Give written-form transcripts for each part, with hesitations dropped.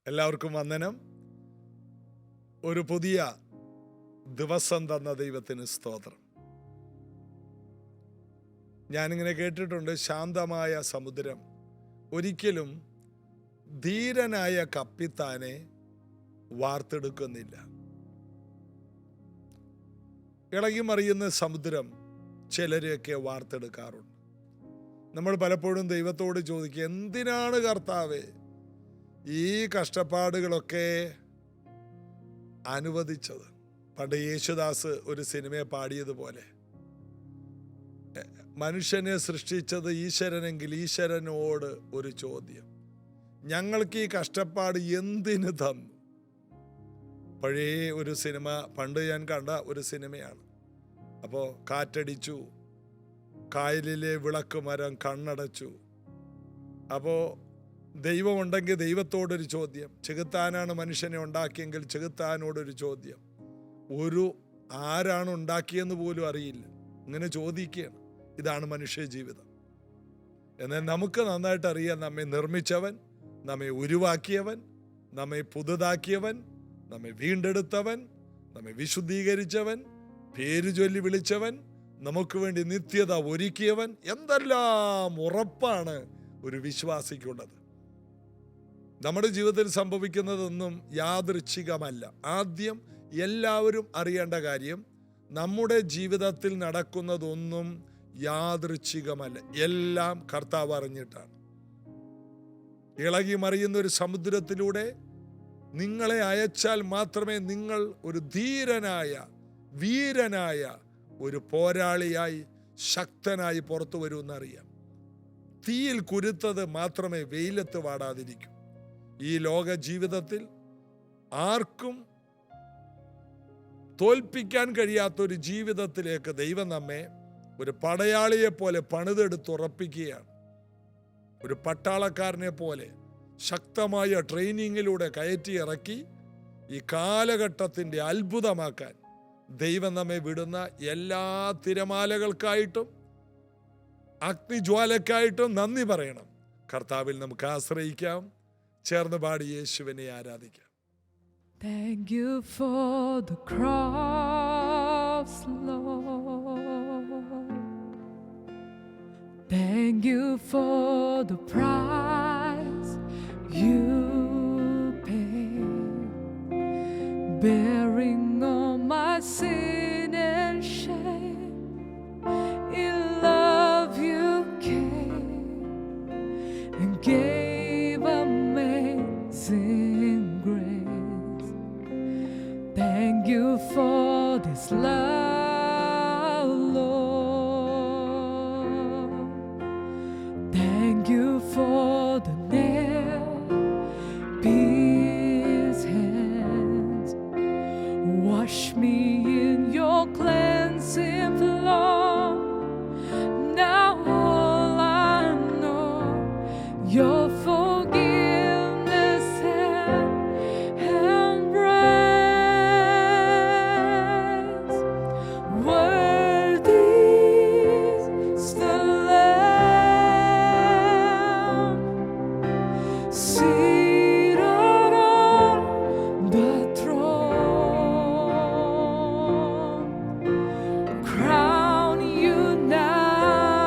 എല്ലാവർക്കും വന്ദനം. ഒരു പുതിയ ദിവസം തന്ന ദൈവത്തിന് സ്തോത്രം. ഞാനിങ്ങനെ കേട്ടിട്ടുണ്ട്, ശാന്തമായ സമുദ്രം ഒരിക്കലും ധീരനായ കപ്പിത്താനെ വാർത്തെടുക്കുന്നില്ല. ഇളകി മറിയുന്ന സമുദ്രം ചിലരെയൊക്കെ വാർത്തെടുക്കാറുണ്ട്. നമ്മൾ പലപ്പോഴും ദൈവത്തോട് ചോദിക്കുക, എന്തിനാണ് കർത്താവേ ഈ കഷ്ടപ്പാടുകളൊക്കെ അനുവദിച്ചത്? പണ്ട് യേശുദാസ് ഒരു സിനിമയെ പാടിയതുപോലെ, മനുഷ്യനെ സൃഷ്ടിച്ചത് ഈശ്വരനെങ്കിൽ ഈശ്വരനോട് ഒരു ചോദ്യം, ഞങ്ങൾക്ക് ഈ കഷ്ടപ്പാട് എന്തിന് തന്നു? പഴയ ഒരു സിനിമ, പണ്ട് ഞാൻ കണ്ട ഒരു സിനിമയാണ്. അപ്പോൾ കാറ്റടിച്ചു, കായലിലെ വിളക്ക് മരം കണ്ണടച്ചു. അപ്പോൾ ദൈവമുണ്ടെങ്കിൽ ദൈവത്തോടൊരു ചോദ്യം, ചെകുത്താനാണ് മനുഷ്യനെ ഉണ്ടാക്കിയെങ്കിൽ ചെകുത്താനോടൊരു ചോദ്യം, ആരാണ് ഉണ്ടാക്കിയെന്ന് പോലും അറിയില്ല. ഇങ്ങനെ ചോദിക്കുകയാണ്. ഇതാണ് മനുഷ്യ ജീവിതം. എന്നാൽ നമുക്ക് നന്നായിട്ട് അറിയാം, നമ്മെ നിർമ്മിച്ചവൻ, നമ്മെ ഉരുവാക്കിയവൻ, നമ്മെ പുതുതാക്കിയവൻ, നമ്മെ വീണ്ടെടുത്തവൻ, നമ്മെ വിശുദ്ധീകരിച്ചവൻ, പേര് ചൊല്ലി വിളിച്ചവൻ, നമുക്ക് വേണ്ടി നിത്യത ഒരുക്കിയവൻ. എന്തെല്ലാം ഉറപ്പാണ് ഒരു വിശ്വാസിക്കുള്ളത്. നമ്മുടെ ജീവിതത്തിൽ സംഭവിക്കുന്നതൊന്നും യാദൃച്ഛികമല്ല. ആദ്യം എല്ലാവരും അറിയേണ്ട കാര്യം, നമ്മുടെ ജീവിതത്തിൽ നടക്കുന്നതൊന്നും യാദൃച്ഛികമല്ല, എല്ലാം കർത്താവ് അറിഞ്ഞിട്ടാണ്. ഇളകി മറിയുന്ന ഒരു സമുദ്രത്തിലൂടെ നിങ്ങളെ അയച്ചാൽ മാത്രമേ നിങ്ങൾ ഒരു ധീരനായ, വീരനായ ഒരു പോരാളിയായി, ശക്തനായി പുറത്തു വരൂ എന്നറിയാം. തീയിൽ കുരുത്തത് മാത്രമേ വെയിലത്ത് വാടാതിരിക്കൂ. ഈ ലോക ജീവിതത്തിൽ ആർക്കും തോൽപ്പിക്കാൻ കഴിയാത്തൊരു ജീവിതത്തിലേക്ക് ദൈവം നമ്മെ ഒരു പടയാളിയെ പോലെ പണിതെടുത്തുറപ്പിക്കുകയാണ്. ഒരു പട്ടാളക്കാരനെ പോലെ ശക്തമായ ട്രെയിനിങ്ങിലൂടെ കയറ്റി ഇറക്കി ഈ കാലഘട്ടത്തിൻ്റെ അത്ഭുതമാക്കാൻ ദൈവം നമ്മെ വിടുന്ന എല്ലാ തിരമാലകൾക്കായിട്ടും അഗ്നിജ്വാലക്കായിട്ടും നന്ദി പറയണം. കർത്താവിൽ നമുക്ക് ആശ്രയിക്കാം. ചേർന്ന് പാടി യേശുവിനെ ആരാധിക്കാം. Thank you for the cross, Lord. Thank you for the price you paid, bearing all my sin and shame. In love you came and gave amazing grace. Thank you for this love, Lord. Thank you for the nail-pierced hands. Wash me in your cleansing flow. Now all I know, your forgiveness and embrace. Worthy is the Lamb, seated on the throne. Crown you now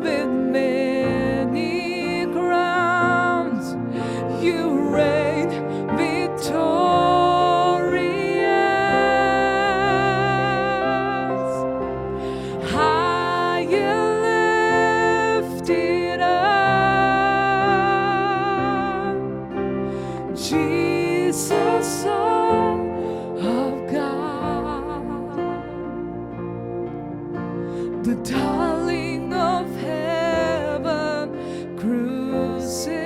with many crowns. You reign victorious. High and lifted up, Jesus, Son of God, the darling of heaven, crucified.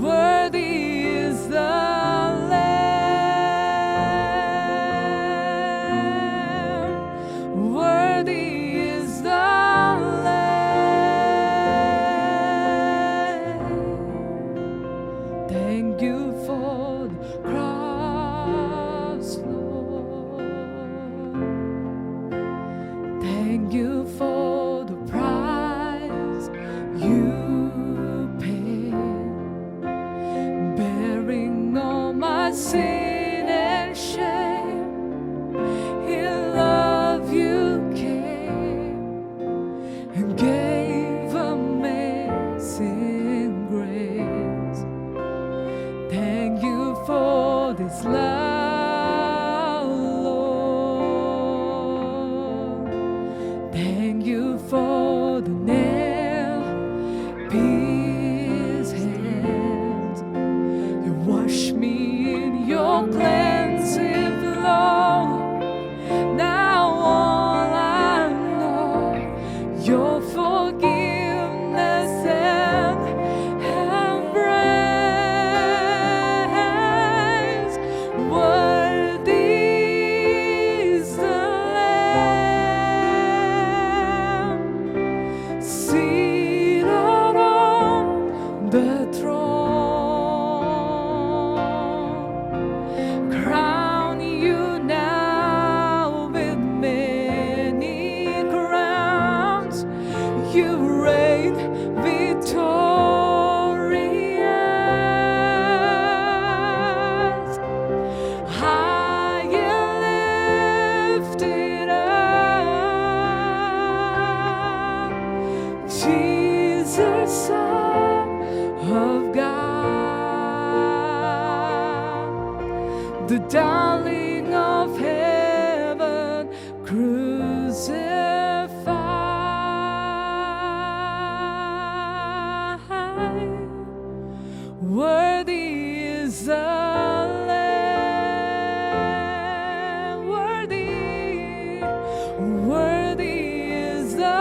Worthy is the Lamb. Worthy is the Lamb. and gave amazing grace. Thank you for this love, Lord. Thank you for the nail-pierced hands. You wash me in your cleansing flow. Now all I know, your forgiveness and embrace. Worthy is the Lamb seated on the throne. Crown you now with many crowns. You reign victorious. High and lifted up, Jesus, Son of God, the darling of heaven, crucified. Worthy is the Lamb, worthy is the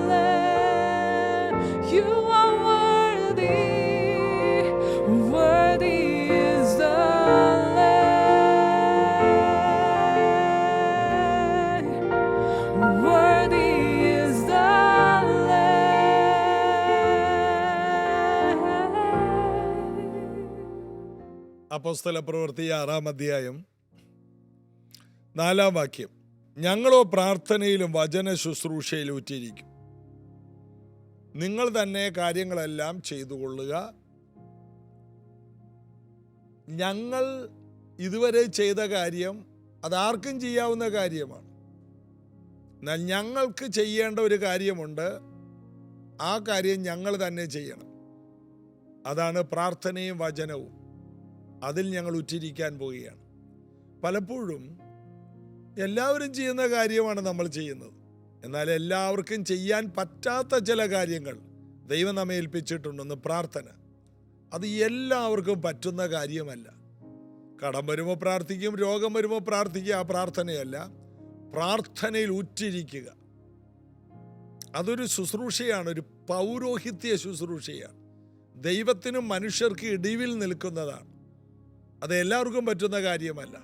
Lamb. You are worthy is the Lamb. Worthy is the Lamb. അപ്പോസ്തല പ്രവൃത്തി 6-ാം അധ്യായം 4-ാം വാക്യം. ഞങ്ങളോ പ്രാർത്ഥനയിലും വചന ശുശ്രൂഷയിലും ഉറ്റിരിക്കും. നിങ്ങൾ തന്നെ കാര്യങ്ങളെല്ലാം ചെയ്തുകൊള്ളുക. ഞങ്ങൾ ഇതുവരെ ചെയ്ത കാര്യം അതാർക്കും ചെയ്യാവുന്ന കാര്യമാണ്. എന്നാൽ ഞങ്ങൾക്ക് ചെയ്യേണ്ട ഒരു കാര്യമുണ്ട്. ആ കാര്യം ഞങ്ങൾ തന്നെ ചെയ്യണം. അതാണ് പ്രാർത്ഥനയും വചനവും. അതിൽ ഞങ്ങൾ ഉറ്റിരിക്കാൻ പോവുകയാണ്. പലപ്പോഴും എല്ലാവരും ചെയ്യുന്ന കാര്യമാണ് നമ്മൾ ചെയ്യുന്നത്. എന്നാൽ എല്ലാവർക്കും ചെയ്യാൻ പറ്റാത്ത ചില കാര്യങ്ങൾ ദൈവം നമ്മെ ഏൽപ്പിച്ചിട്ടുണ്ടെന്ന് പ്രാർത്ഥന. അത് എല്ലാവർക്കും പറ്റുന്ന കാര്യമല്ല. കടം വരുമ്പോൾ പ്രാർത്ഥിക്കും, രോഗം വരുമ്പോൾ പ്രാർത്ഥിക്കുക, ആ പ്രാർത്ഥനയല്ല. പ്രാർത്ഥനയിൽ ഉറ്റിരിക്കുക. അതൊരു ശുശ്രൂഷയാണ്, ഒരു പൗരോഹിത്യ ശുശ്രൂഷയാണ്. ദൈവത്തിനും മനുഷ്യർക്ക് ഇടിവിൽ നിൽക്കുന്നതാണ്. അത് എല്ലാവർക്കും പറ്റുന്ന കാര്യമല്ല.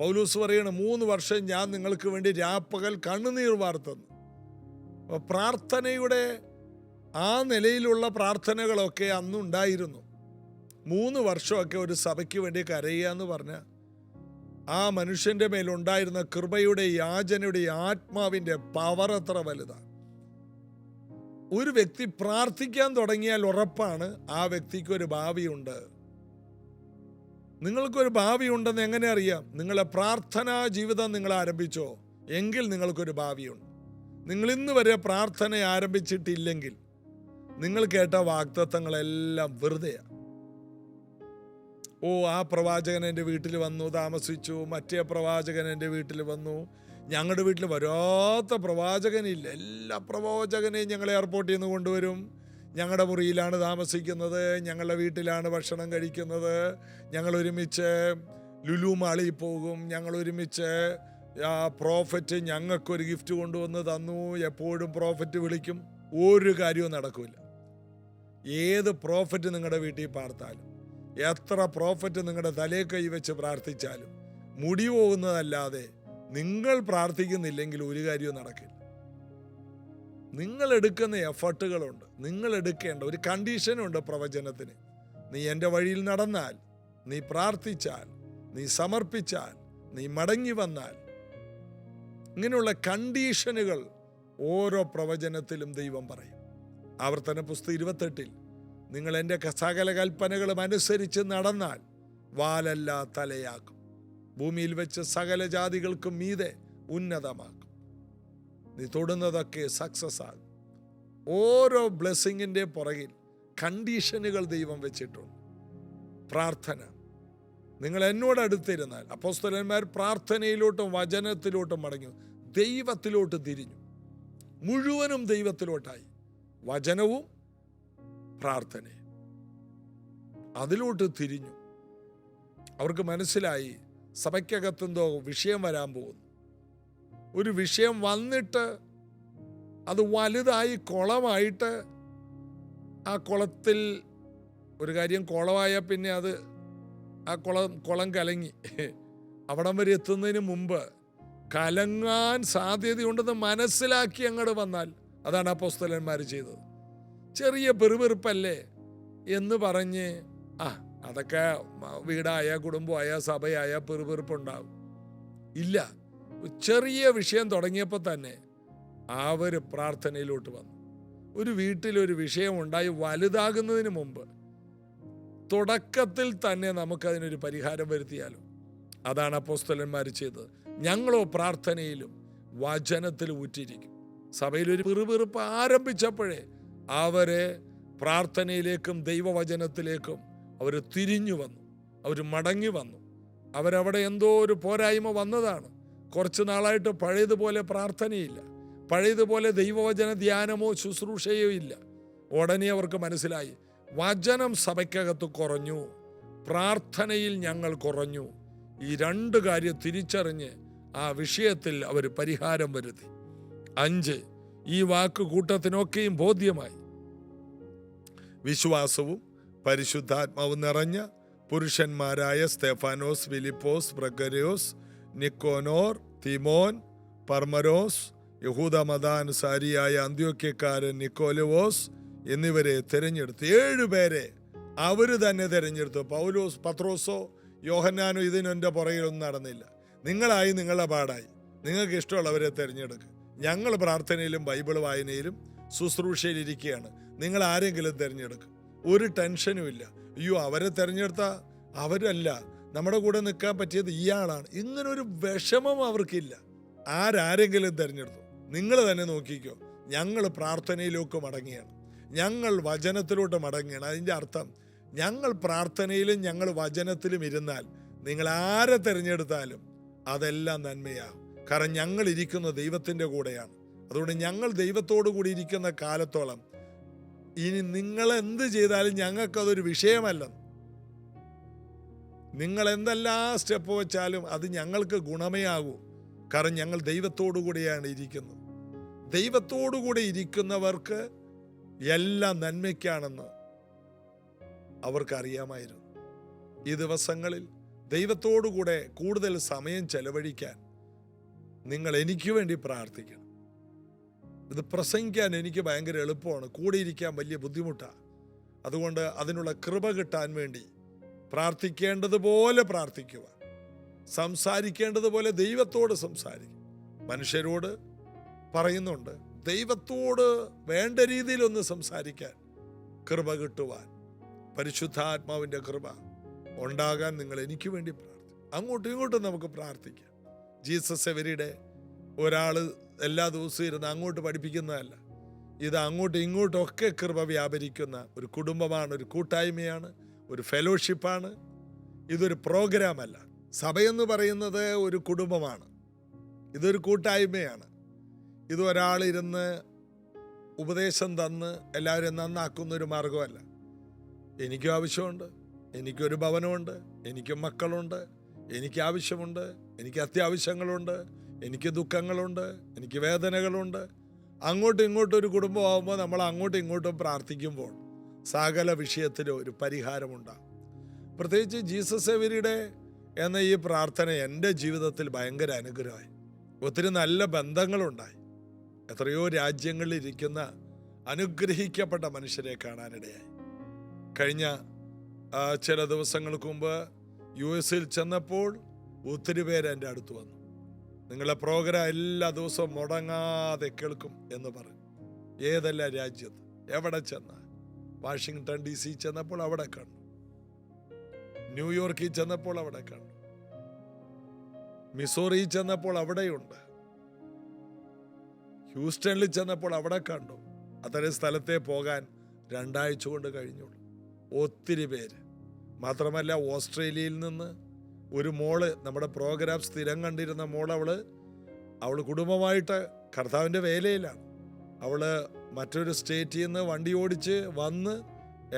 പൗലോസ് പറയണം, 3 വർഷം ഞാൻ നിങ്ങൾക്ക് വേണ്ടി രാപ്പകൽ കണ്ണുനീർ വാർത്തുന്നു. അപ്പോൾ പ്രാർത്ഥനയുടെ ആ നിലയിലുള്ള പ്രാർത്ഥനകളൊക്കെ അന്നുണ്ടായിരുന്നു. 3 വർഷമൊക്കെ ഒരു സഭയ്ക്ക് വേണ്ടി കരയുക എന്ന് പറഞ്ഞാൽ ആ മനുഷ്യൻ്റെ മേലുണ്ടായിരുന്ന കൃപയുടെ, യാചനയുടെ, ആത്മാവിൻ്റെ പവർ എത്ര വലുതാണ്. ഒരു വ്യക്തി പ്രാർത്ഥിക്കാൻ തുടങ്ങിയാൽ ഉറപ്പാണ് ആ വ്യക്തിക്കൊരു ഭാവിയുണ്ട്. നിങ്ങൾക്കൊരു ഭാവിയുണ്ടെന്ന് എങ്ങനെ അറിയാം? നിങ്ങളെ പ്രാർത്ഥനാ ജീവിതം നിങ്ങൾ ആരംഭിച്ചോ എങ്കിൽ നിങ്ങൾക്കൊരു ഭാവിയുണ്ട്. നിങ്ങൾ ഇന്ന് വരെ പ്രാർത്ഥന ആരംഭിച്ചിട്ടില്ലെങ്കിൽ നിങ്ങൾ കേട്ട വാഗ്ദത്തങ്ങളെല്ലാം വെറുതെയാണ്. ഓ, ആ പ്രവാചകൻ എൻ്റെ വീട്ടിൽ വന്നു താമസിച്ചു, മറ്റേ പ്രവാചകൻ എൻ്റെ വീട്ടിൽ വന്നു, ഞങ്ങളുടെ വീട്ടിൽ വരാത്ത പ്രവാചകനില്ല, എല്ലാ പ്രവാചകനെയും ഞങ്ങൾ എയർപോർട്ടിൽ നിന്ന് കൊണ്ടുവരും, ഞങ്ങളുടെ മുറിയിലാണ് താമസിക്കുന്നത്, ഞങ്ങളുടെ വീട്ടിലാണ് ഭക്ഷണം കഴിക്കുന്നത്, ഞങ്ങൾ ഒരുമിച്ച് ലുലു മാളിൽ പോകും, ഞങ്ങൾ ഒരുമിച്ച് പ്രോഫറ്റ് ഞങ്ങൾക്കൊരു ഗിഫ്റ്റ് കൊണ്ടുവന്ന് തന്നു, എപ്പോഴും പ്രോഫറ്റ് വിളിക്കും. ഒരു കാര്യവും നടക്കില്ല. ഏത് പ്രോഫറ്റ് നിങ്ങളുടെ വീട്ടിൽ പാർത്താലും, എത്ര പ്രോഫറ്റ് നിങ്ങളുടെ തലേ കൈ വെച്ച് പ്രാർത്ഥിച്ചാലും മുടി പോകുന്നതല്ലാതെ നിങ്ങൾ പ്രാർത്ഥിക്കുന്നില്ലെങ്കിൽ ഒരു കാര്യവും നടക്കില്ല. നിങ്ങൾ എടുക്കുന്ന എഫർട്ടുകളുണ്ട്, നിങ്ങൾ എടുക്കേണ്ട ഒരു കണ്ടീഷനുണ്ട് പ്രവചനത്തിന്. നീ എൻ്റെ വഴിയിൽ നടന്നാൽ, നീ പ്രാർത്ഥിച്ചാൽ, നീ സമർപ്പിച്ചാൽ, നീ മടങ്ങി വന്നാൽ, ഇങ്ങനെയുള്ള കണ്ടീഷനുകൾ ഓരോ പ്രവചനത്തിലും ദൈവം പറയും. ആവർത്തന പുസ്തകം 28 നിങ്ങൾ എൻ്റെ സകല കൽപ്പനകളും അനുസരിച്ച് നടന്നാൽ വാലല്ല തലയാക്കും, ഭൂമിയിൽ വെച്ച് സകല ജാതികൾക്കും മീതെ ഉന്നതമാക്കും. നീ തൊടുന്നതൊക്കെ സക്സസ് ആകും. ഓരോ ബ്ലെസ്സിങ്ങിൻ്റെ പുറകിൽ കണ്ടീഷനുകൾ ദൈവം വെച്ചിട്ടുണ്ട്. പ്രാർത്ഥന. നിങ്ങൾ എന്നോട് അടുത്തിരുന്നാൽ, അപ്പോസ്തലന്മാർ പ്രാർത്ഥനയിലോട്ടും വചനത്തിലോട്ടും മടങ്ങി ദൈവത്തിലോട്ട് തിരിഞ്ഞു. മുഴുവനും ദൈവത്തിലോട്ടായി. വചനവും പ്രാർത്ഥനയും അതിലോട്ട് തിരിഞ്ഞു. അവർക്ക് മനസ്സിലായി സഭയ്ക്കകത്തെന്തോ വിഷയം വരാൻ പോകുന്നു. ഒരു വിഷയം വന്നിട്ട് അത് വലുതായി കുളമായിട്ട് ആ കുളത്തിൽ ഒരു കാര്യം കുളമായ പിന്നെ അത് ആ കുളം കലങ്ങി. അവിടം വരെ എത്തുന്നതിന് മുമ്പ് കലങ്ങാൻ സാധ്യതയുണ്ടെന്ന് മനസ്സിലാക്കി അങ്ങോട്ട് വന്നാൽ, അതാണ് അപ്പോസ്തലന്മാർ ചെയ്തത്. ചെറിയ പെറുപെറുപ്പല്ലേ എന്ന് പറഞ്ഞ് അതൊക്കെ വീടായ കുടുംബമായ സഭയായ പെറുപെറുപ്പുണ്ടാവും. ഇല്ല, ചെറിയ വിഷയം തുടങ്ങിയപ്പോൾ തന്നെ അവർ പ്രാർത്ഥനയിലോട്ട് വന്നു. ഒരു വീട്ടിലൊരു വിഷയം ഉണ്ടായി വലുതാകുന്നതിന് മുമ്പ് തുടക്കത്തിൽ തന്നെ നമുക്കതിനൊരു പരിഹാരം വരുത്തിയാലോ? അതാണ് അപ്പോസ്തലന്മാർ ചെയ്തത്. ഞങ്ങളോ പ്രാർത്ഥനയിലും വചനത്തിലും ഊറ്റിരിക്കും. സഭയിലൊരു പിറുപിറുപ്പ് ആരംഭിച്ചപ്പോഴേ അവരെ പ്രാർത്ഥനയിലേക്കും ദൈവവചനത്തിലേക്കും അവർ തിരിഞ്ഞു വന്നു, അവർ മടങ്ങി വന്നു. അവരവിടെ എന്തോ ഒരു പോരായ്മ വന്നതാണ്. കുറച്ച് നാളായിട്ട് പഴയതുപോലെ പ്രാർത്ഥനയില്ല, പഴയതുപോലെ ദൈവവചന ധ്യാനമോ ശുശ്രൂഷയോ ഇല്ല. ഉടനെ അവർക്ക് മനസ്സിലായി, വചനം സഭയ്ക്കകത്ത് കുറഞ്ഞു, പ്രാർത്ഥനയിൽ ഞങ്ങൾ കുറഞ്ഞു. ഈ രണ്ട് കാര്യം തിരിച്ചറിഞ്ഞ് ആ വിഷയത്തിൽ അവർ പരിഹാരം വരുത്തി. 5, ഈ വാക്ക് കൂട്ടത്തിനൊക്കെയും ബോധ്യമായി. വിശ്വാസവും പരിശുദ്ധാത്മാവും നിറഞ്ഞ പുരുഷന്മാരായ സ്തെഫാനോസ്, ഫിലിപ്പോസ്, പ്രഗരോസ്, നിക്കോനോർ, തിമോൻ, പർമരോസ്, യഹൂദ മതാനുസാരിയായ അന്ത്യോക്യക്കാരൻ നിക്കോലവോസ് എന്നിവരെ തിരഞ്ഞെടുത്തു. 7 പേരെ അവർ തന്നെ തിരഞ്ഞെടുത്തു. പൗലോസ്, പത്രോസോ യോഹന്നാനോ ഇതിനെൻ്റെ പുറകിലൊന്നും നടന്നില്ല. നിങ്ങളായി നിങ്ങളുടെ പാടായി, നിങ്ങൾക്ക് ഇഷ്ടമുള്ളവരെ തിരഞ്ഞെടുക്കുക. ഞങ്ങൾ പ്രാർത്ഥനയിലും ബൈബിൾ വായനയിലും ശുശ്രൂഷയിലിരിക്കുകയാണ്, നിങ്ങൾ ആരെങ്കിലും തിരഞ്ഞെടുക്കും. ഒരു ടെൻഷനും ഇല്ല. അയ്യോ അവരെ തിരഞ്ഞെടുത്ത അവരല്ല, നമ്മുടെ കൂടെ നിൽക്കാൻ പറ്റിയത് ഇയാളാണ്. ഇങ്ങനൊരു വിഷമം അവർക്കില്ല. ആരെങ്കിലും തിരഞ്ഞെടുത്തു. നിങ്ങൾ തന്നെ നോക്കിക്കോ, ഞങ്ങൾ പ്രാർത്ഥനയിലേക്ക് മടങ്ങിയാണ്, ഞങ്ങൾ വചനത്തിലോട്ട് മടങ്ങിയാണ്. അതിൻ്റെ അർത്ഥം ഞങ്ങൾ പ്രാർത്ഥനയിലും ഞങ്ങൾ വചനത്തിലും ഇരുന്നാൽ നിങ്ങൾ ആരെ തിരഞ്ഞെടുത്താലും അതെല്ലാം നന്മയാകും. കാരണം ഞങ്ങൾ ഇരിക്കുന്ന ദൈവത്തിൻ്റെ കൂടെയാണ്. അതുകൊണ്ട് ഞങ്ങൾ ദൈവത്തോടു കൂടി ഇരിക്കുന്ന കാലത്തോളം ഇനി നിങ്ങൾ എന്ത് ചെയ്താലും ഞങ്ങൾക്കതൊരു വിഷയമല്ല. നിങ്ങൾ എന്തെല്ലാം സ്റ്റെപ്പ് വെച്ചാലും അത് ഞങ്ങൾക്ക് ഗുണമേ ആകൂ. കാരണം ഞങ്ങൾ ദൈവത്തോടു കൂടിയാണ് ഇരിക്കുന്നത്. ദൈവത്തോടു കൂടി ഇരിക്കുന്നവർക്ക് എല്ലാം നന്മയ്ക്കാണെന്ന് അവർക്കറിയാമായിരുന്നു. ഈ ദിവസങ്ങളിൽ ദൈവത്തോടു കൂടെ കൂടുതൽ സമയം ചെലവഴിക്കാൻ നിങ്ങൾ എനിക്ക് വേണ്ടി പ്രാർത്ഥിക്കണം. ഇത് പ്രസംഗിക്കാൻ എനിക്ക് ഭയങ്കര എളുപ്പമാണ്, കൂടിയിരിക്കാൻ വലിയ ബുദ്ധിമുട്ടാണ്. അതുകൊണ്ട് അതിനുള്ള കൃപ കിട്ടാൻ വേണ്ടി പ്രാർത്ഥിക്കേണ്ടതുപോലെ പ്രാർത്ഥിക്കുക, സംസാരിക്കേണ്ടതുപോലെ ദൈവത്തോട് സംസാരിക്കും. മനുഷ്യരോട് പറയുന്നുണ്ട്, ദൈവത്തോട് വേണ്ട രീതിയിലൊന്ന് സംസാരിക്കാൻ കൃപ കിട്ടുവാൻ, പരിശുദ്ധാത്മാവിൻ്റെ കൃപ ഉണ്ടാകാൻ നിങ്ങൾ എനിക്ക് വേണ്ടി പ്രാർത്ഥിക്കും. അങ്ങോട്ടും ഇങ്ങോട്ടും നമുക്ക് പ്രാർത്ഥിക്കാം. ജീസസ് എവരിഡേ ഒരാൾ എല്ലാ ദിവസവും ഇരുന്ന് അങ്ങോട്ട് പഠിപ്പിക്കുന്നതല്ല. ഇത് അങ്ങോട്ടും ഇങ്ങോട്ടും ഒക്കെ കൃപ വ്യാപരിക്കുന്ന ഒരു കുടുംബമാണ്, ഒരു കൂട്ടായ്മയാണ്, ഒരു ഫെലോഷിപ്പാണ്. ഇതൊരു പ്രോഗ്രാമല്ല. സഭയെന്ന് പറയുന്നത് ഒരു കുടുംബമാണ്, ഇതൊരു കൂട്ടായ്മയാണ്. ഇത് ഒരാളിരുന്ന് ഉപദേശം തന്ന് എല്ലാവരും നന്നാക്കുന്ന ഒരു മാർഗമല്ല. എനിക്കും ആവശ്യമുണ്ട്, എനിക്കൊരു ഭവനമുണ്ട്, എനിക്കും മക്കളുണ്ട്, എനിക്ക് ആവശ്യമുണ്ട്, എനിക്ക് അത്യാവശ്യങ്ങളുണ്ട്, എനിക്ക് ദുഃഖങ്ങളുണ്ട്, എനിക്ക് വേദനകളുണ്ട്. അങ്ങോട്ടും ഇങ്ങോട്ടും ഒരു കുടുംബമാകുമ്പോൾ നമ്മൾ അങ്ങോട്ടും ഇങ്ങോട്ടും പ്രാർത്ഥിക്കുമ്പോൾ സകല വിഷയത്തിലും ഒരു പരിഹാരമുണ്ടാകും. പ്രത്യേകിച്ച് ജീസസ് എവരിഡേ എന്ന ഈ പ്രാർത്ഥന എൻ്റെ ജീവിതത്തിൽ ഭയങ്കര അനുഗ്രഹമായി. ഒത്തിരി നല്ല ബന്ധങ്ങളുണ്ടായി. എത്രയോ രാജ്യങ്ങളിലിരിക്കുന്ന അനുഗ്രഹിക്കപ്പെട്ട മനുഷ്യരെ കാണാനിടയായി. കഴിഞ്ഞ ചില ദിവസങ്ങൾക്ക് മുമ്പ് US ചെന്നപ്പോൾ ഒത്തിരി പേര് എൻ്റെ അടുത്ത് വന്നു. നിങ്ങളെ പ്രോഗ്രാം എല്ലാ ദിവസവും മുടങ്ങാതെ കേൾക്കും എന്ന് പറയും. ഏതെല്ലാം രാജ്യത്ത് എവിടെ ചെന്നാൽ, വാഷിങ്ടൺ DC ചെന്നപ്പോൾ അവിടെ കണ്ടു, ന്യൂയോർക്കിൽ ചെന്നപ്പോൾ അവിടെ കണ്ടു, മിസോറി ചെന്നപ്പോൾ അവിടെയുണ്ട്, ഹ്യൂസ്റ്റണിൽ ചെന്നപ്പോൾ അവിടെ കണ്ടു. അത്തരം സ്ഥലത്തെ പോകാൻ 2 ആഴ്ച കൊണ്ട് കഴിഞ്ഞുള്ളൂ. ഒത്തിരി പേര്. മാത്രമല്ല ഓസ്ട്രേലിയയിൽ നിന്ന് ഒരു മോള്, നമ്മുടെ പ്രോഗ്രാം സ്ഥിരം കണ്ടിരുന്ന മോൾ, അവൾ കുടുംബമായിട്ട് കർത്താവിൻ്റെ വേലയിലാണ്. അവൾ മറ്റൊരു സ്റ്റേറ്റിൽ നിന്ന് വണ്ടി ഓടിച്ച് വന്ന്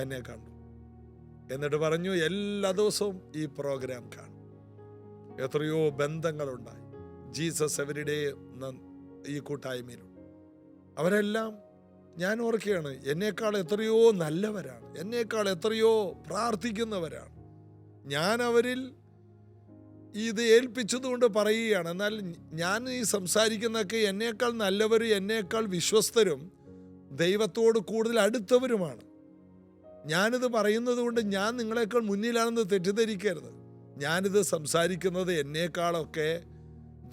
എന്നെ കണ്ടു. എന്നിട്ട് പറഞ്ഞു എല്ലാ ദിവസവും ഈ പ്രോഗ്രാം കാണും. എത്രയോ ബന്ധങ്ങളുണ്ടായി. ജീസസ് എവരിഡേ ഈ കൂട്ടായ്മയിലുണ്ട്. അവരെല്ലാം ഞാൻ ഓർക്കുകയാണ്, എന്നേക്കാൾ എത്രയോ നല്ലവരാണ്, എന്നേക്കാൾ എത്രയോ പ്രാർത്ഥിക്കുന്നവരാണ്. ഞാൻ അവരിൽ ഇത് ഏൽപ്പിച്ചതുകൊണ്ട് പറയുകയാണ്. എന്നാൽ ഞാൻ ഈ സംസാരിക്കുന്നതൊക്കെ എന്നേക്കാൾ നല്ലവരും എന്നേക്കാൾ വിശ്വസ്തരും ദൈവത്തോട് കൂടുതൽ അടുത്തവരുമാണ്. ഞാനിത് പറയുന്നത് കൊണ്ട് ഞാൻ നിങ്ങളെക്കാൾ മുന്നിലാണെന്ന് തെറ്റിദ്ധരിക്കരുത്. ഞാനിത് സംസാരിക്കുന്നത് എന്നേക്കാളൊക്കെ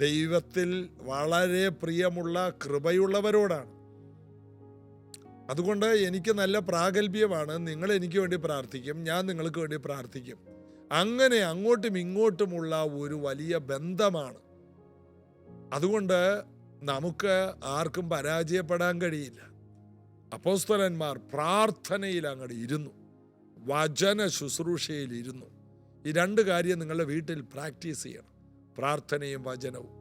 ദൈവത്തിൽ വളരെ പ്രിയമുള്ള കൃപയുള്ളവരോടാണ്. അതുകൊണ്ട് എനിക്ക് നല്ല പ്രാഗൽഭ്യമാണ്. നിങ്ങൾ എനിക്ക് വേണ്ടി പ്രാർത്ഥിക്കും, ഞാൻ നിങ്ങൾക്ക് വേണ്ടി പ്രാർത്ഥിക്കും. അങ്ങനെ അങ്ങോട്ടും ഇങ്ങോട്ടുമുള്ള ഒരു വലിയ ബന്ധമാണ്. അതുകൊണ്ട് നമുക്ക് ആർക്കും പരാജയപ്പെടാൻ കഴിയില്ല. അപ്പോസ്തലന്മാർ പ്രാർത്ഥനയിൽ അങ്ങോട്ട് ഇരുന്നു, വചന ശുശ്രൂഷയിൽ ഇരുന്നു. ഈ 2 കാര്യം നിങ്ങളുടെ വീട്ടിൽ പ്രാക്ടീസ് ചെയ്യണം, പ്രാർത്ഥനയും വചനവും.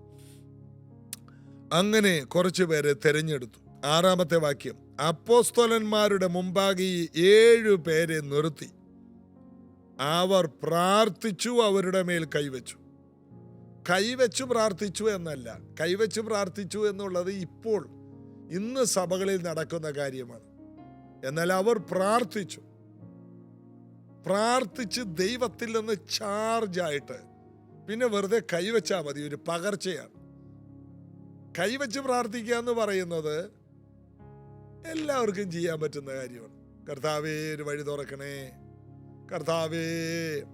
അങ്ങനെ കുറച്ചു പേരെ തെരഞ്ഞെടുത്തു. 6-ാമത്തെ വാക്യം, അപ്പോസ്തലന്മാരുടെ മുമ്പാകെ 7 പേരെ നിർത്തി. അവർ പ്രാർത്ഥിച്ചു, അവരുടെ മേൽ കൈവച്ചു. കൈവച്ചു പ്രാർത്ഥിച്ചു എന്നല്ല, കൈവച്ചു പ്രാർത്ഥിച്ചു എന്നുള്ളത് ഇന്ന് സഭകളിൽ നടക്കുന്ന കാര്യമാണ്. എന്നാൽ അവർ പ്രാർത്ഥിച്ച് ദൈവത്തിൽ നിന്ന് ചാർജായിട്ട് പിന്നെ വെറുതെ കൈവച്ചാൽ മതി. ഒരു പകർച്ചയാണ്. കൈവച്ച് പ്രാർത്ഥിക്കുക എന്ന് പറയുന്നത് എല്ലാവർക്കും ചെയ്യാൻ പറ്റുന്ന കാര്യമാണ്. കർത്താവേ ഒരു വഴി തുറക്കണേ, കർത്താവേ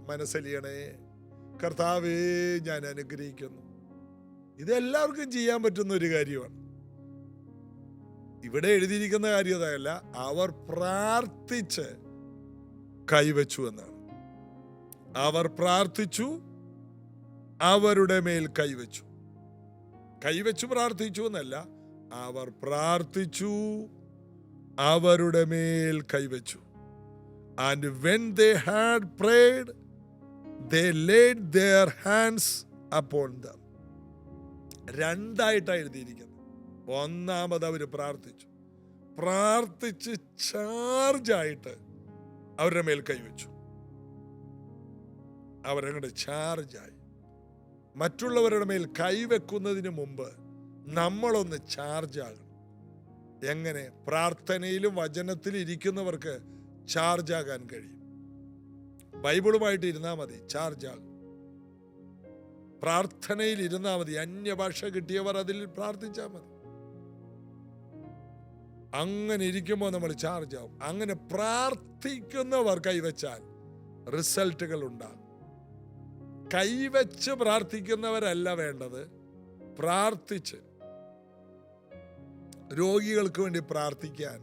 മനസ്സലിയണേ, കർത്താവേ ഞാൻ അനുഗ്രഹിക്കുന്നു. ഇതെല്ലാവർക്കും ചെയ്യാൻ പറ്റുന്ന ഒരു കാര്യമാണ്. ഇവിടെ എഴുതിയിരിക്കുന്ന കാര്യം അതല്ല, അവർ പ്രാർത്ഥിച്ച് കൈവച്ചു എന്നാണ്. അവർ പ്രാർത്ഥിച്ചു, അവരുടെ മേൽ കൈവച്ചു. കൈവച്ചു പ്രാർത്ഥിച്ചു എന്നല്ല, അവർ പ്രാർത്ഥിച്ചു, അവരുടെ മേൽ കൈവച്ചു. And when they had prayed, they laid their hands upon them. 2 എഴുതിയിരിക്കുന്നത്. ഒന്നാമത് അവർ പ്രാർത്ഥിച്ച് ചാർജായിട്ട് അവരുടെ മേൽ കൈവച്ചു. അവരങ്ങോട്ട് ചാർജായി. മറ്റുള്ളവരുടെ മേൽ കൈവെക്കുന്നതിന് മുമ്പ് നമ്മളൊന്ന് ചാർജാകണം. എങ്ങനെ? പ്രാർത്ഥനയിലും വചനത്തിലും ഇരിക്കുന്നവർക്ക് ചാർജാകാൻ കഴിയും. ബൈബിളുമായിട്ട് ഇരുന്നാൽ മതി, ചാർജാകും. പ്രാർത്ഥനയിൽ ഇരുന്നാൽ മതി. അന്യഭാഷ കിട്ടിയവർ അതിൽ പ്രാർത്ഥിച്ചാൽ മതി. അങ്ങനെ ഇരിക്കുമ്പോൾ നമ്മൾ ചാർജാവും. അങ്ങനെ പ്രാർത്ഥിക്കുന്നവർ കൈവച്ചാൽ റിസൾട്ടുകൾ ഉണ്ടാകും. കൈവച്ച് പ്രാർത്ഥിക്കുന്നവരല്ല വേണ്ടത്, പ്രാർത്ഥിച്ച്. രോഗികൾക്ക് വേണ്ടി പ്രാർത്ഥിക്കാൻ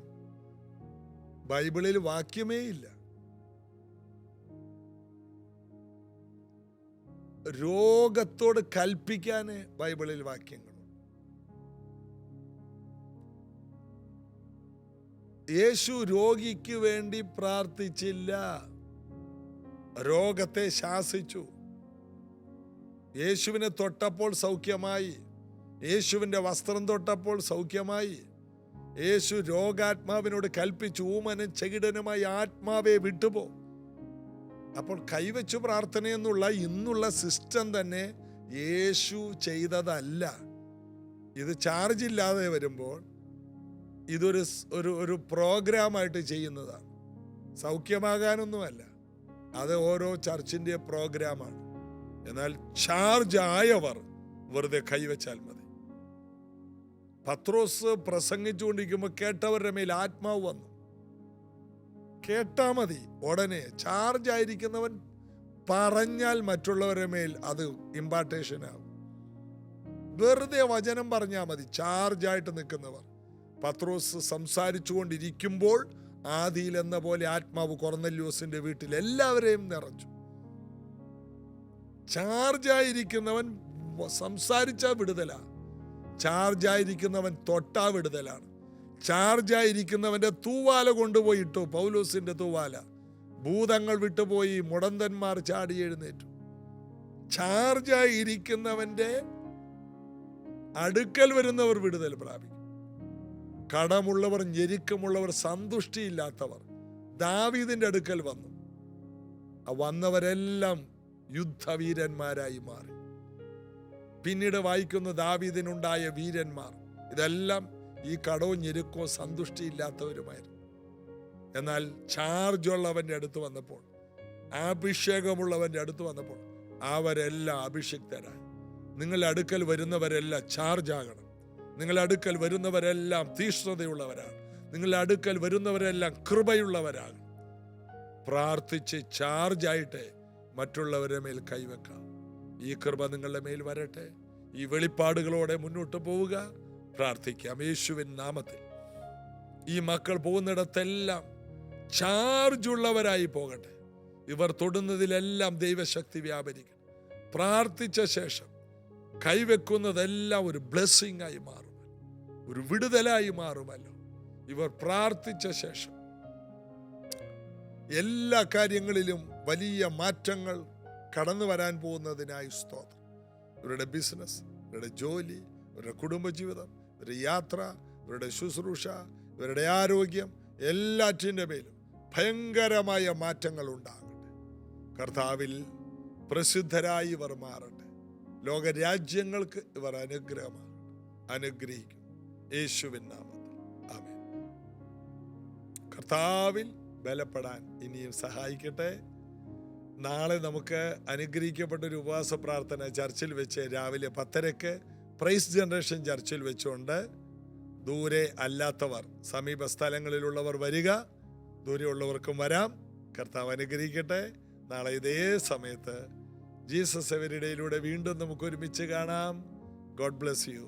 ബൈബിളിൽ വാക്യമേ ഇല്ല. രോഗത്തോട് കൽപ്പിക്കാൻ ബൈബിളിൽ വാക്യങ്ങളുണ്ട്. യേശു രോഗിക്ക് വേണ്ടി പ്രാർത്ഥിച്ചില്ല, രോഗത്തെ ശാസിച്ചു. യേശുവിനെ തൊട്ടപ്പോൾ സൗഖ്യമായി, യേശുവിൻ്റെ വസ്ത്രം തൊട്ടപ്പോൾ സൗഖ്യമായി. യേശു രോഗാത്മാവിനോട് കൽപ്പിച്ചു, ഊമനും ചെകിടനുമായി ആത്മാവെ വിട്ടുപോ. അപ്പോൾ കൈവച്ചു പ്രാർത്ഥന എന്നുള്ള ഇന്നുള്ള സിസ്റ്റം തന്നെ യേശു ചെയ്തതല്ല. ഇത് ചാർജ് ഇല്ലാതെ വരുമ്പോൾ ഇതൊരു ഒരു പ്രോഗ്രാമായിട്ട് ചെയ്യുന്നതാണ്. സൗഖ്യമാകാനൊന്നുമല്ല, അത് ഓരോ ചർച്ചിൻ്റെ പ്രോഗ്രാമാണ്. എന്നാൽ ചാർജ് ആയവർ വെറുതെ കൈവച്ചാൽ മതി. പത്രോസ് പ്രസംഗിച്ചുകൊണ്ടിരിക്കുമ്പോൾ കേട്ടവരുടെ മേൽ ആത്മാവ് വന്നു. കേട്ടാ മതി, ഉടനെ ചാർജ് ആയിരിക്കുന്നവൻ പറഞ്ഞാൽ മറ്റുള്ളവരുടെ മേൽ അത് ഇമ്പാർട്ടേഷൻ ആകും. വെറുതെ വചനം പറഞ്ഞാൽ മതി. ചാർജായിട്ട് നിൽക്കുന്നവർ. പത്രോസ് സംസാരിച്ചു കൊണ്ടിരിക്കുമ്പോൾ ആദിയിൽ എന്ന പോലെ ആത്മാവ് കൊർന്നല്യോസിന്റെ വീട്ടിൽ എല്ലാവരെയും നിറച്ചു. ചാർജായിരിക്കുന്നവൻ സംസാരിച്ചാൽ വിടുതല, ചാർജായിരിക്കുന്നവൻ തൊട്ടാ വിടുതലാണ്. ചാർജായിരിക്കുന്നവന്റെ തൂവാല കൊണ്ടുപോയി ഇട്ടു, പൗലോസിന്റെ തൂവാല. ഭൂതങ്ങൾ വിട്ടുപോയി, മുടന്തന്മാർ ചാടി എഴുന്നേറ്റു. ചാർജായിരിക്കുന്നവന്റെ അടുക്കൽ വരുന്നവർ വിടുതൽ പ്രാപിക്കും. കടമുള്ളവർ, ഞെരുക്കമുള്ളവർ, സന്തുഷ്ടിയില്ലാത്തവർ ദാവീദിന്റെ അടുക്കൽ വന്നു. വന്നവരെല്ലാം യുദ്ധവീരന്മാരായി മാറി. പിന്നീട് വായിക്കുന്ന ദാവീദിനുണ്ടായ വീരന്മാർ ഇതെല്ലാം ഈ കടവും ഞെരുക്കവും സന്തുഷ്ടിയില്ലാത്തവരുമായിരുന്നു. എന്നാൽ ചാർജുള്ളവന്റെ അടുത്ത് വന്നപ്പോൾ, അഭിഷേകമുള്ളവന്റെ അടുത്ത് വന്നപ്പോൾ അവരെല്ലാം അഭിഷിക്തരായി. നിങ്ങളുടെ അടുക്കൽ വരുന്നവരെല്ലാം ചാർജ് ആകണം. നിങ്ങളുടെ അടുക്കൽ വരുന്നവരെല്ലാം തീഷ്ണതയുള്ളവരാണ്. നിങ്ങളുടെ അടുക്കൽ വരുന്നവരെല്ലാം കൃപയുള്ളവരാണ്. പ്രാർത്ഥിച്ച് ചാർജായിട്ട് മറ്റുള്ളവരുടെ മേൽ കൈവെക്കാം. ഈ കൃപ നിങ്ങളുടെ മേൽ വരട്ടെ. ഈ വെളിപ്പാടുകളോടെ മുന്നോട്ട് പോവുക. പ്രാർത്ഥിക്കാം യേശുവിൻ നാമത്തിൽ. ഈ മക്കൾ പോകുന്നിടത്തെല്ലാം ചാർജുള്ളവരായി പോകട്ടെ. ഇവർ തൊടുന്നതിലെല്ലാം ദൈവശക്തി വ്യാപരിക്കണം. പ്രാർത്ഥിച്ച ശേഷം കൈവെക്കുന്നതെല്ലാം ഒരു ബ്ലെസ്സിംഗ് ആയി മാറുമല്ലോ, ഒരു വിടുതലായി മാറുമല്ലോ. ഇവർ പ്രാർത്ഥിച്ച ശേഷം എല്ലാ കാര്യങ്ങളിലും വലിയ മാറ്റങ്ങൾ കടന്നു വരാൻ പോകുന്നതിനായി സ്തോത്രം. ഇവരുടെ ബിസിനസ്, ഇവരുടെ ജോലി, ഇവരുടെ കുടുംബജീവിതം, ഇവരുടെ യാത്ര, ഇവരുടെ ശുശ്രൂഷ, ഇവരുടെ ആരോഗ്യം, എല്ലാറ്റിൻ്റെ മേലും ഭയങ്കരമായ മാറ്റങ്ങൾ ഉണ്ടാകട്ടെ. കർത്താവിൽ പ്രസിദ്ധരായി ഇവർ മാറട്ടെ. ലോകരാജ്യങ്ങൾക്ക് ഇവർ അനുഗ്രഹമാണ്. അനുഗ്രഹിക്കും യേശുവിൻ നാമത്തിൽ. ആമേൻ. കർത്താവിൽ ബലപ്പെടാൻ ഇനിയും സഹായിക്കട്ടെ. നാളെ നമുക്ക് അനുഗ്രഹിക്കപ്പെട്ടൊരു ഉപവാസ പ്രാർത്ഥന ചർച്ചിൽ വെച്ച് രാവിലെ 10:30 പ്രൈസ് ജനറേഷൻ ചർച്ചിൽ വെച്ചുകൊണ്ട്. ദൂരെ അല്ലാത്തവർ, സമീപ സ്ഥലങ്ങളിലുള്ളവർ വരിക, ദൂരെയുള്ളവർക്കും വരാം. കർത്താവ് അനുഗ്രഹിക്കട്ടെ. നാളെ ഇതേ സമയത്ത് ജീസസ് എവരിഡേയിലൂടെ വീണ്ടും നമുക്ക് ഒരുമിച്ച് കാണാം. God bless you.